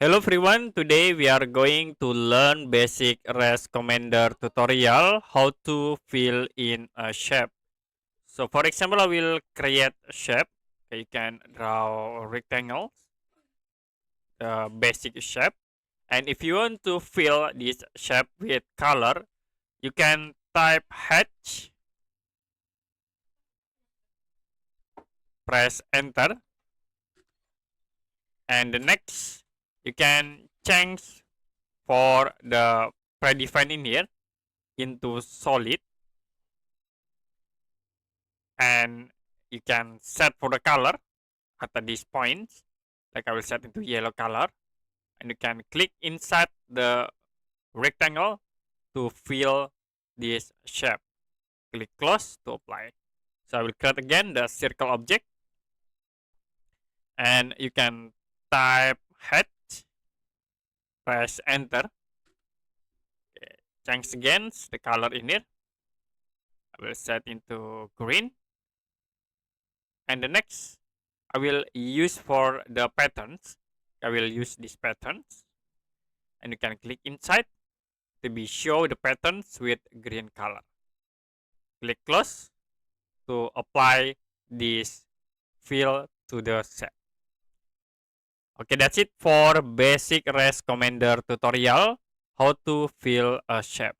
Hello everyone, today we are going to learn basic REST commander tutorial how to fill in a shape. So for example, I will create a shape. Okay, you can draw rectangles, the basic shape. And if you want to fill this shape with color, you can type H, press enter, and the next you can change for the predefined in here into solid, and you can set for the color at these points, like I will set into yellow color, and you can click inside the rectangle to fill this shape. Click close to apply. So I will create again the circle object, and you can type head, press enter. Okay. Change again the color in here. I will set into green, and the next I will use for the patterns. I will use these patterns, and you can click inside to be show the patterns with green color. Click close to apply this fill to the shape. Okay, that's it for basic REST commander tutorial how to fill a shape.